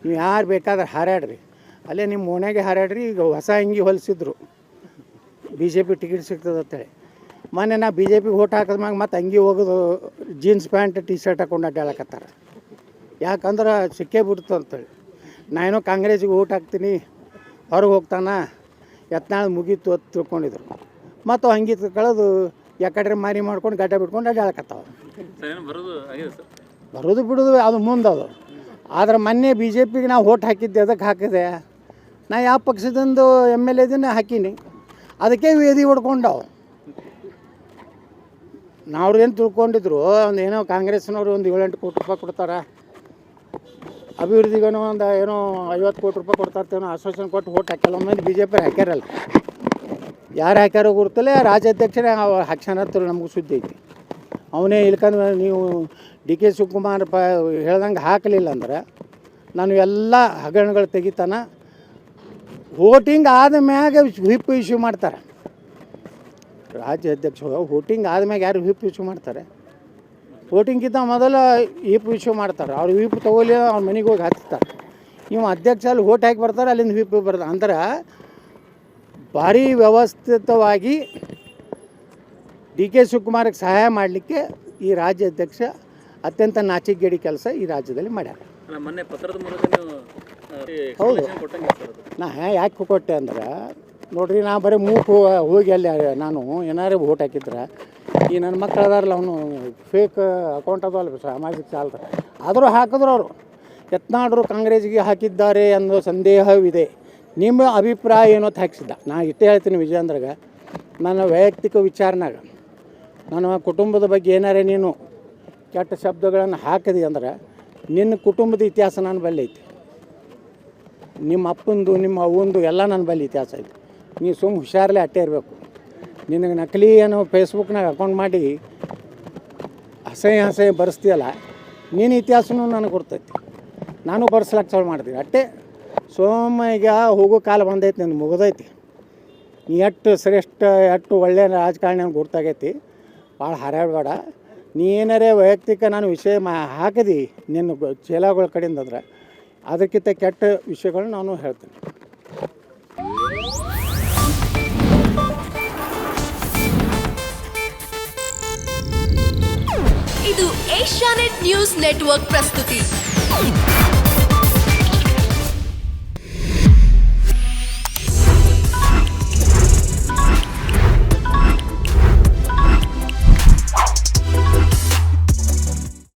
ನೀವು ಯಾರು ಬೇಕಾದ್ರೆ ಹಾರಾಡ್ರಿ, ಅಲ್ಲೇ ನಿಮ್ಮ ಓಣ್ಯಾಗೆ ಹಾರಾಡ್ರಿ. ಈಗ ಹೊಸ ಅಂಗಿ ಹೊಲಿಸಿದ್ರು ಬಿ ಜೆ ಪಿ ಟಿಕೆಟ್ ಸಿಗ್ತದೆ ಅಂತೇಳಿ. ಮೊನ್ನೆ ನಾ ಬಿ ಜೆ ಪಿಗೆ ಓಟ್ ಹಾಕಿದ್ಮ್ಯಾಗ ಮತ್ತು ಅಂಗಿ ಹೋಗೋದು ಜೀನ್ಸ್ ಪ್ಯಾಂಟ್ ಟೀ ಶರ್ಟ್ ಹಾಕೊಂಡು ಅಡ್ಡಾಡಕತ್ತಾರೆ. ಯಾಕಂದ್ರೆ ಸಿಕ್ಕೇ ಬಿಡ್ತು ಅಂತೇಳಿ. ನಾನೇನೋ ಕಾಂಗ್ರೆಸ್ಸಿಗೆ ಓಟ್ ಹಾಕ್ತೀನಿ, ಹೊರಗೆ ಹೋಗ್ತಾನೆ, ಯತ್ನಾಳ್ ಮುಗೀತು ಅಂತ ತಿಳ್ಕೊಂಡಿದ್ರು. ಮತ್ತು ಅಂಗಿ ಕಳೆದು ಯಾಕಡ್ರೆ ಮಾರಿ ಮಾಡ್ಕೊಂಡು ಗಡ್ಡೆ ಬಿಟ್ಕೊಂಡು ಅಡ್ಡಾಡಕತ್ತಾವ. ಬರೋದು ಬಿಡೋದು ಅದು ಮುಂದೆ ಅದು. ಆದ್ರೆ ಮೊನ್ನೆ ಬಿ ಜೆ ಪಿಗೆ ನಾವು ಓಟ್ ಹಾಕಿದ್ದೆ, ಅದಕ್ಕೆ ಹಾಕಿದೆ. ನಾ ಯಾವ ಪಕ್ಷದಿಂದ ಎಮ್ ಎಲ್ ಎದನ್ನ ಹಾಕೀನಿ, ಅದಕ್ಕೆ ವೇದಿ ಹೊಡ್ಕೊಂಡವು. ನಾವು ಏನು ತಿಳ್ಕೊಂಡಿದ್ರು, ಒಂದು ಏನೋ ಕಾಂಗ್ರೆಸ್ನವ್ರು ಒಂದು 7-8 ಕೋಟಿ ರೂಪಾಯಿ ಕೊಡ್ತಾರೆ, ಅಭಿವೃದ್ಧಿಗೂ ಒಂದು ಏನೋ 50 ಕೋಟಿ ರೂಪಾಯಿ ಕೊಡ್ತಾರ್ತೇನೋ ಆಶ್ವಾಸನೆ ಕೊಟ್ಟು ಓಟ್ ಹಾಕಲ್ಲ. ಮಂದಿ ಬಿ ಜೆ ಪಿ ಹಾಕ್ಯಾರಲ್ಲ, ಯಾರು ಹಾಕ್ಯಾರೋ ಗುರುತಲ್ಲೇ ರಾಜ್ಯಾಧ್ಯಕ್ಷರೇ ಹಾಕ್ಸನತ್ತರು. ನಮಗೂ ಸುದ್ದಿ ಐತಿ. ಅವನೇ ಇಲ್ಕಂದ್ರೆ ನೀವು ಡಿ ಕೆ ಶಿವಕುಮಾರ್ ಹೇಳ್ದಂಗೆ ಹಾಕಲಿಲ್ಲ ಅಂದ್ರೆ ನಾನು ಎಲ್ಲ ಹಗರಣಗಳು ತೆಗಿತಾನೆ. ವೋಟಿಂಗ್ ಆದ ಮ್ಯಾಗ ವಿಪ್ ಇಶ್ಯೂ ಮಾಡ್ತಾರೆ. ರಾಜ್ಯಾಧ್ಯಕ್ಷರು ವೋಟಿಂಗ್ ಆದ್ಮ್ಯಾಗ ಯಾರು ವಿಪ್ ಇಶ್ಯೂ ಮಾಡ್ತಾರೆ? ವೋಟಿಂಗ್ಗಿಂತ ಮೊದಲು ವಿಪ್ ಇಶ್ಯೂ ಮಾಡ್ತಾರೆ. ಅವ್ರು ವಿಪ್ ತೊಗೊಲಿ, ಅವ್ರ ಮನೆಗೆ ಹೋಗಿ ಹಚ್ತಾರೆ. ನೀವು ಅಧ್ಯಕ್ಷ ಅಲ್ಲಿ ಓಟ್ ಹಾಕಿ ಬರ್ತಾರೆ, ಅಲ್ಲಿಂದ ವಿಪ್ ಬರ್ತಾರೆ. ಅಂದ್ರೆ ಭಾರಿ ವ್ಯವಸ್ಥಿತವಾಗಿ ಡಿ ಕೆ ಶಿವಕುಮಾರ್ಗೆ ಸಹಾಯ ಮಾಡಲಿಕ್ಕೆ ಈ ರಾಜ್ಯಾಧ್ಯಕ್ಷ ಅತ್ಯಂತ ನಾಚಿಕೆಗೇಡಿ ಕೆಲಸ ಈ ರಾಜ್ಯದಲ್ಲಿ ಮಾಡ್ಯಾರ. ಹೌದು. ನಾ ಯಾಕೆ ಕೊಟ್ಟೆ ಅಂದ್ರೆ ನೋಡ್ರಿ, ನಾ ಬರೀ ಹೋಗಿ ಅಲ್ಲಿ ನಾನು ಏನಾರು ಓಟ್ ಹಾಕಿದ್ರೆ ಈ ನನ್ನ ಮಕ್ಕಳು ಅದಾರಲ್ಲ, ಅವನು ಫೇಕ್ ಅಕೌಂಟ್ ಅದಲ್ಲ ಸಾಮಾಜಿಕ ಚಾಲದ, ಆದರೂ ಹಾಕಿದ್ರು ಅವರು. ಯತ್ನಾಳರು ಕಾಂಗ್ರೆಸ್ಗೆ ಹಾಕಿದ್ದಾರೆ ಅನ್ನೋ ಸಂದೇಹವಿದೆ. ನಿಮ್ಮ ಅಭಿಪ್ರಾಯ ಏನೋ ಹಾಕಿಸಿದ್ದ. ನಾ ಇಷ್ಟೇ ಹೇಳ್ತೀನಿ ವಿಜಯೇಂದ್ರಗೆ, ನನ್ನ ವೈಯಕ್ತಿಕ ವಿಚಾರನಾಗ ನನ್ನ ಕುಟುಂಬದ ಬಗ್ಗೆ ಏನಾರೇ ನೀನು ಕೆಟ್ಟ ಶಬ್ದಗಳನ್ನು ಹಾಕಿದಿ ಅಂದ್ರೆ ನಿನ್ನ ಕುಟುಂಬದ ಇತಿಹಾಸ ನನ್ನ ಬಳಿ ಐತಿ. ನಿಮ್ಮ ಅಪ್ಪಂದು ನಿಮ್ಮ ಅವ್ವಂದು ಎಲ್ಲ ನನ್ನ ಬಳಿ ಇತಿಹಾಸ ಐತಿ. ನೀವು ಸುಮ್ಮ ಹುಷಾರಲ್ಲೇ ಅಟ್ಟೆ ಇರಬೇಕು. ನಿನಗೆ ನಕಲಿ ಏನೋ ಫೇಸ್ಬುಕ್ನಾಗ ಅಕೌಂಟ್ ಮಾಡಿ ಹಸೆ ಬರೆಸ್ತೀಯಲ್ಲ, ನೀನು ಇತಿಹಾಸನೂ ನನಗೆ ಗೊತ್ತೈತಿ. ನಾನು ಬರ್ಸ್ಲಾಕ ಚಾಲು ಮಾಡ್ತೀನಿ ಅಟ್ಟೆ. ಈಗ ಹೋಗೋ ಕಾಲ ಬಂದೈತಿ, ನಿನ್ನ ಮುಗಿದೈತಿ. ನೀ ಎಷ್ಟು ಶ್ರೇಷ್ಠ ಎಷ್ಟು ಒಳ್ಳೆಯ ರಾಜಕಾರಣ ಗುರ್ತಾಗೈತಿ. ಭಾಳ ಹಾರಾಡಬೇಡ. ನೀ ಏನಾರೇ ವೈಯಕ್ತಿಕ ನಾನು ವಿಷಯ ಹಾಕಿದಿ ನಿನ್ನ ಚೇಲಾಗಳ ಕಡೆಯಿಂದ ಅಂದ್ರೆ ಅದಕ್ಕಿಂತ ಕೆಟ್ಟ ವಿಷಯಗಳನ್ನ ನಾನು ಹೇಳ್ತೀನಿ. ಇದು ಏಷ್ಯಾನೆಟ್ ನ್ಯೂಸ್ ನೆಟ್ವರ್ಕ್ ಪ್ರಸ್ತುತಿ.